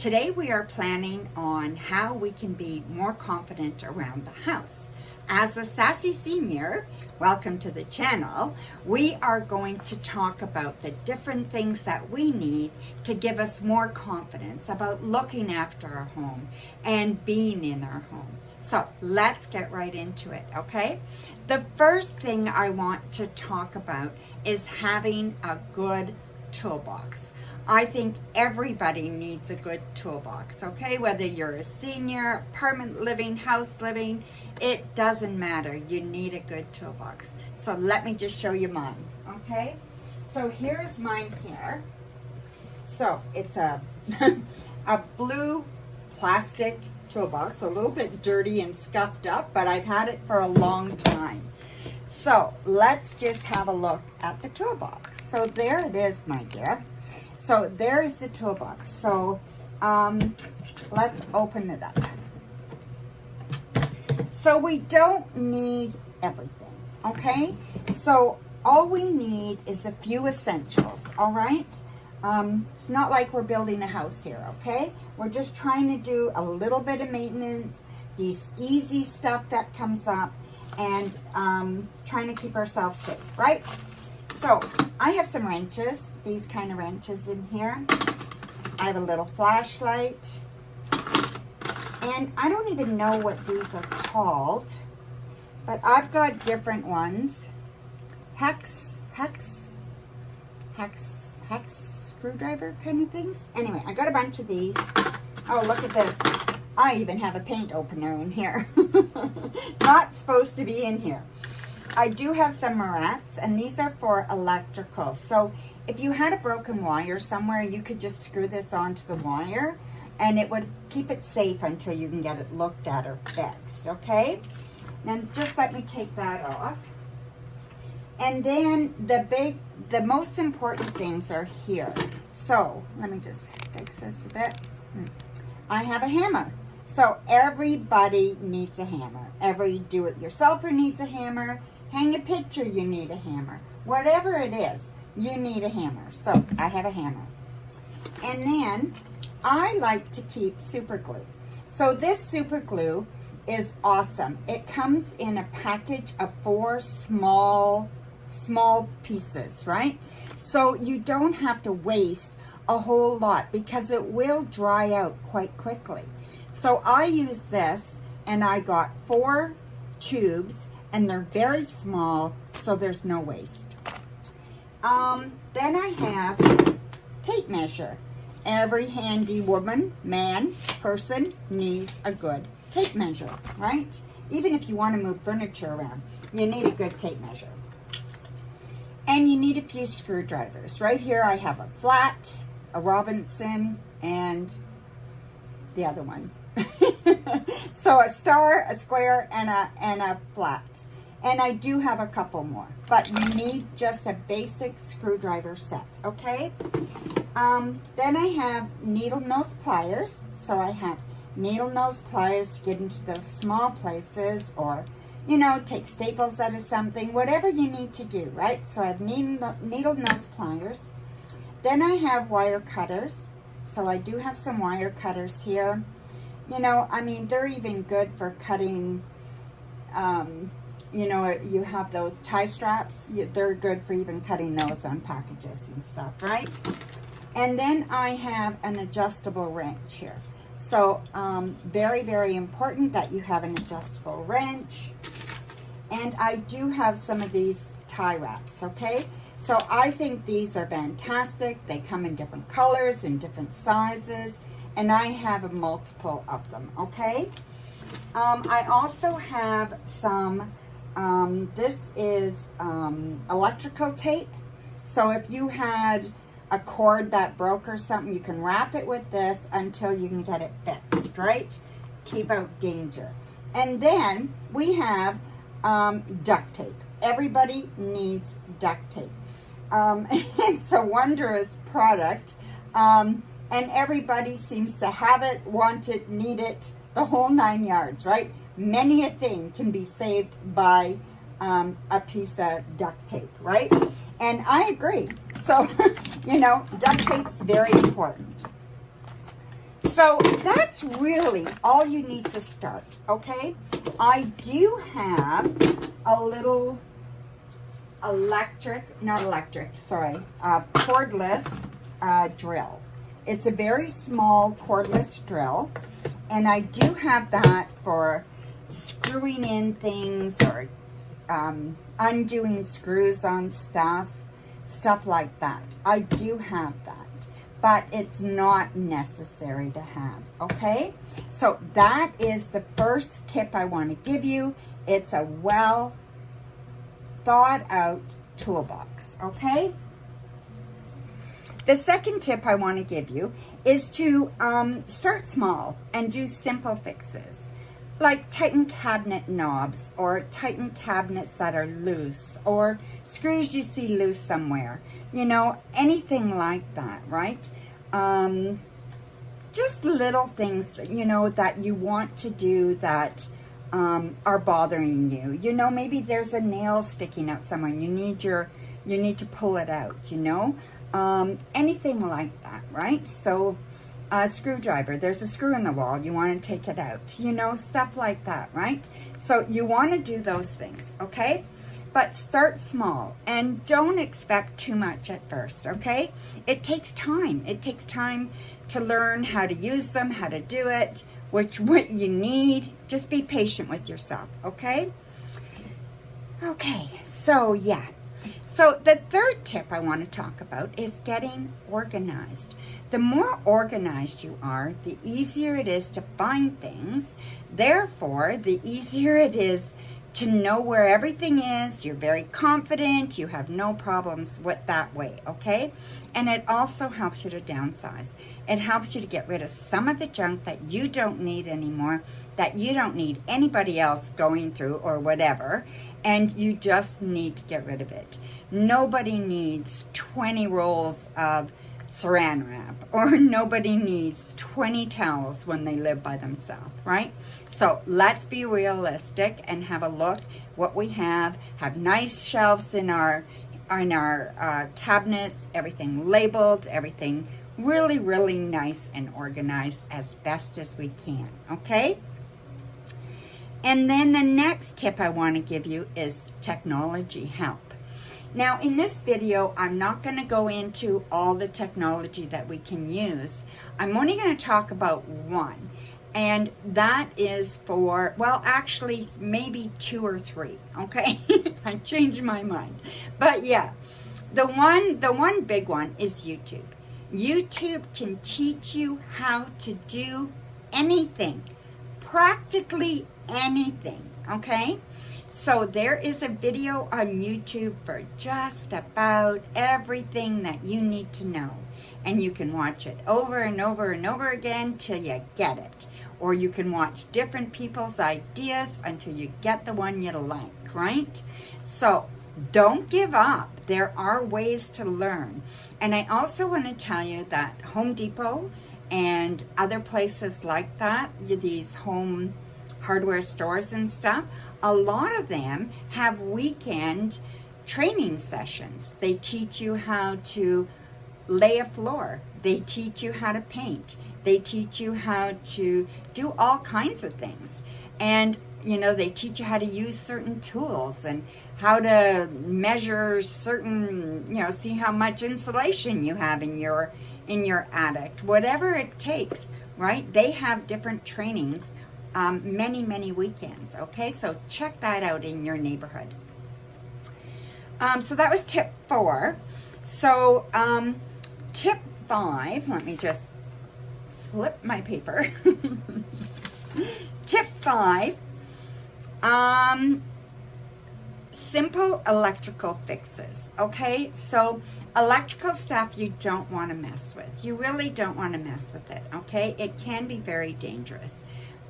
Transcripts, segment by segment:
Today we are planning on how we can be more confident around the house. As a sassy senior, welcome to the channel, we are going to talk about the different things that we need to give us more confidence about looking after our home and being in our home. So let's get right into it, okay? The first thing I want to talk about is having a good toolbox. I think everybody needs a good toolbox, okay? Whether you're a senior, apartment living, house living, it doesn't matter. You need a good toolbox. So let me just show you mine, okay? So here's mine here. So it's a, a blue plastic toolbox, a little bit dirty and scuffed up, but I've had it for a long time. So let's just have a look at the toolbox. So there it is, my dear. So there is the toolbox. So let's open it up. So we don't need everything, okay? So all we need is a few essentials, all right? It's not like we're building a house here, okay? We're just trying to do a little bit of maintenance, these easy stuff that comes up, and trying to keep ourselves safe, right? So I have some wrenches, these kind of wrenches in here. I have a little flashlight. And I don't even know what these are called, but I've got different ones. Hex screwdriver kind of things. Anyway, I got a bunch of these. Oh, look at this. I even have a paint opener in here. Not supposed to be in here. I do have some Marats, and these are for electrical. So if you had a broken wire somewhere, you could just screw this onto the wire, and it would keep it safe until you can get it looked at or fixed, okay? Then just let me take that off. And then the most important things are here. So let me just fix this a bit. I have a hammer. So everybody needs a hammer. Every do-it-yourselfer needs a hammer. Hang a picture, you need a hammer. Whatever it is, you need a hammer. So I have a hammer. And then I like to keep super glue. So this super glue is awesome. It comes in a package of 4 small pieces, right? So you don't have to waste a whole lot because it will dry out quite quickly. So I use this, and I got 4 tubes, and they're very small, so there's no waste. Then I have tape measure. Every handy woman, man, person needs a good tape measure, right? Even if you want to move furniture around, you need a good tape measure. And you need a few screwdrivers. Right here I have a flat, a Robinson, and the other one. So a star, a square, and a flat. And I do have a couple more, but you need just a basic screwdriver set, okay? Then I have needle nose pliers. So I have needle nose pliers to get into those small places, or, you know, take staples out of something, whatever you need to do, right? So I have needle nose pliers. Then I have wire cutters. So I do have some wire cutters here. You know, I mean, they're even good for cutting, you know, you have those tie straps. They're good for even cutting those on packages and stuff, right? And then I have an adjustable wrench here. So very, very important that you have an adjustable wrench. And I do have some of these tie wraps, okay? So I think these are fantastic. They come in different colors and different sizes, and I have a multiple of them, okay? I also have some, this is electrical tape. So if you had a cord that broke or something, you can wrap it with this until you can get it fixed, right? Keep out danger. And then we have duct tape. Everybody needs duct tape. It's a wondrous product, and everybody seems to have it, want it, need it, the whole 9 yards, right? Many a thing can be saved by a piece of duct tape, right? And I agree. So, you know, duct tape's very important. So So that's really all you need to start, okay? I do have a little cordless drill. It's a very small cordless drill, and I do have that for screwing in things or undoing screws on stuff like that. I do have that, but it's not necessary to have, okay? So that is the first tip I want to give you. It's a well thought out toolbox, okay? The second tip I want to give you is to start small and do simple fixes, like tighten cabinet knobs or tighten cabinets that are loose or screws you see loose somewhere, you know, anything like that, right? Just little things, you know, that you want to do that are bothering you. You know, maybe there's a nail sticking out somewhere and you need to pull it out, you know? Anything like that, right? So a screwdriver, there's a screw in the wall, you want to take it out, you know, stuff like that, right? So you want to do those things, okay? But start small and don't expect too much at first, okay? It takes time. It takes time to learn how to use them, how to do it, what you need. Just be patient with yourself, okay? Okay, so yeah. So the third tip I want to talk about is getting organized. The more organized you are, the easier it is to find things. Therefore, the easier it is to know where everything is. You're very confident. You have no problems with that way, okay? And it also helps you to downsize. It helps you to get rid of some of the junk that you don't need anymore, that you don't need anybody else going through or whatever, and you just need to get rid of it. Nobody needs 20 rolls of saran wrap, or nobody needs 20 towels when they live by themselves, right? So let's be realistic and have a look what we have nice shelves in our cabinets, everything labeled, everything really, really nice and organized as best as we can, okay? And then the next tip I want to give you is technology help. Now, in this video, I'm not going to go into all the technology that we can use. I'm only going to talk about one, and that is for, well, actually, maybe 2 or 3, okay? I changed my mind. But yeah, the one big one is YouTube. YouTube can teach you how to do anything, practically anything, okay? So there is a video on YouTube for just about everything that you need to know. And you can watch it over and over and over again till you get it. Or you can watch different people's ideas until you get the one you like, right? So don't give up. There are ways to learn. And I also want to tell you that Home Depot and other places like that, these home hardware stores and stuff, a lot of them have weekend training sessions. They teach you how to lay a floor. They teach you how to paint. They teach you how to do all kinds of things. And, you know, they teach you how to use certain tools and how to measure certain, you know, see how much insulation you have in your attic. Whatever it takes, right? They have different trainings many weekends, okay? So check that out in your neighborhood. So that was tip 4. So tip 5, let me just flip my paper. Tip 5, simple electrical fixes, okay? So electrical stuff you don't want to mess with. You really don't want to mess with it, okay? It can be very dangerous.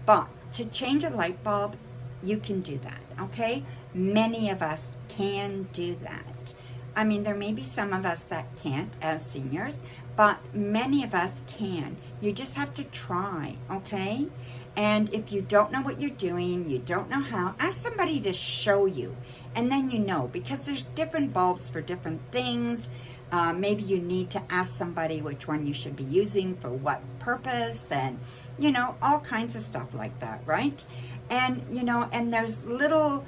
But to change a light bulb, you can do that, okay? Many of us can do that. I mean, there may be some of us that can't as seniors, but many of us can. You just have to try, okay? And if you don't know what you're doing, you don't know how, ask somebody to show you. And then you know, because there's different bulbs for different things. Maybe you need to ask somebody which one you should be using for what purpose, and, you know, all kinds of stuff like that, right? And, you know, and there's little,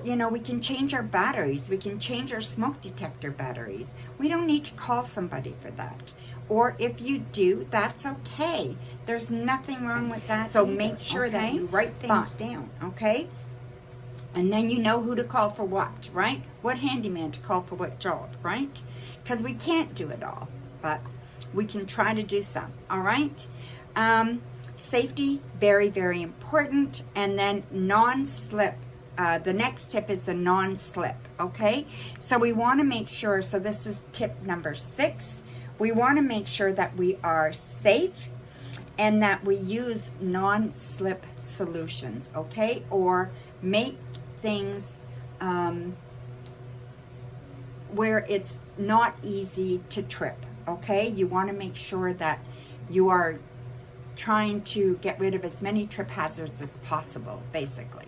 you know, we can change our batteries. We can change our smoke detector batteries. We don't need to call somebody for that. Or if you do, that's okay. There's nothing wrong with that. So make sure that you write things down, okay? And then you know who to call for what, right? What handyman to call for what job, right? Because we can't do it all, but we can try to do some, all right? Safety, very, very important. And then non-slip. The next tip is the non-slip, okay? So we want to make sure, so this is tip number 6. We want to make sure that we are safe and that we use non-slip solutions, okay? Or make things where it's not easy to trip, okay? You want to make sure that you are trying to get rid of as many trip hazards as possible, basically.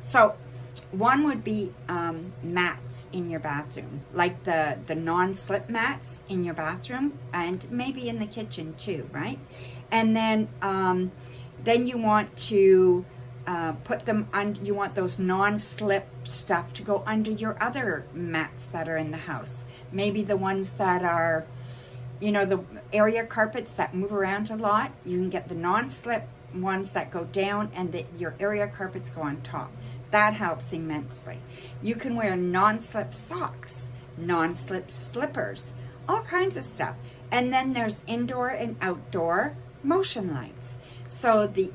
So one would be mats in your bathroom, like the non-slip mats in your bathroom, and maybe in the kitchen too, right? And then you want to put them on. You want those non-slip stuff to go under your other mats that are in the house. Maybe the ones that are, you know, the area carpets that move around a lot. You can get the non-slip ones that go down, and your area carpets go on top. That helps immensely. You can wear non-slip socks, non-slip slippers, all kinds of stuff. And then there's indoor and outdoor motion lights. So the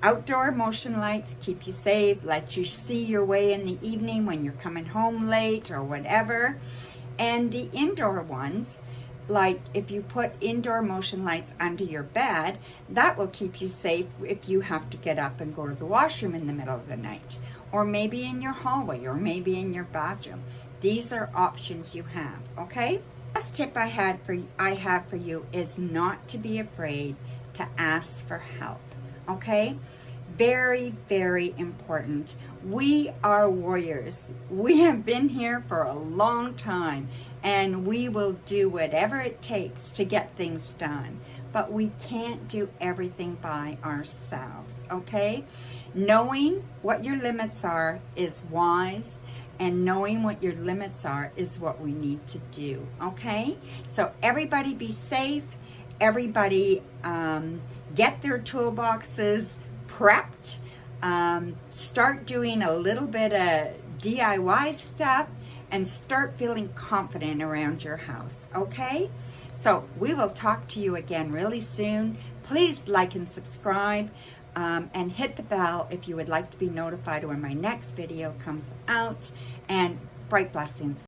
outdoor motion lights keep you safe, let you see your way in the evening when you're coming home late or whatever. And the indoor ones, like if you put indoor motion lights under your bed, that will keep you safe if you have to get up and go to the washroom in the middle of the night, or maybe in your hallway, or maybe in your bathroom. These are options you have, okay? Last tip I have for you is not to be afraid to ask for help, okay? Very, very important. We are warriors. We have been here for a long time, and we will do whatever it takes to get things done. But we can't do everything by ourselves, okay? Knowing what your limits are is wise, and knowing what your limits are is what we need to do, okay? So everybody be safe. Everybody get their toolboxes prepped. Start doing a little bit of DIY stuff and start feeling confident around your house, okay? So we will talk to you again really soon. Please like and subscribe, and hit the bell if you would like to be notified when my next video comes out. And bright blessings.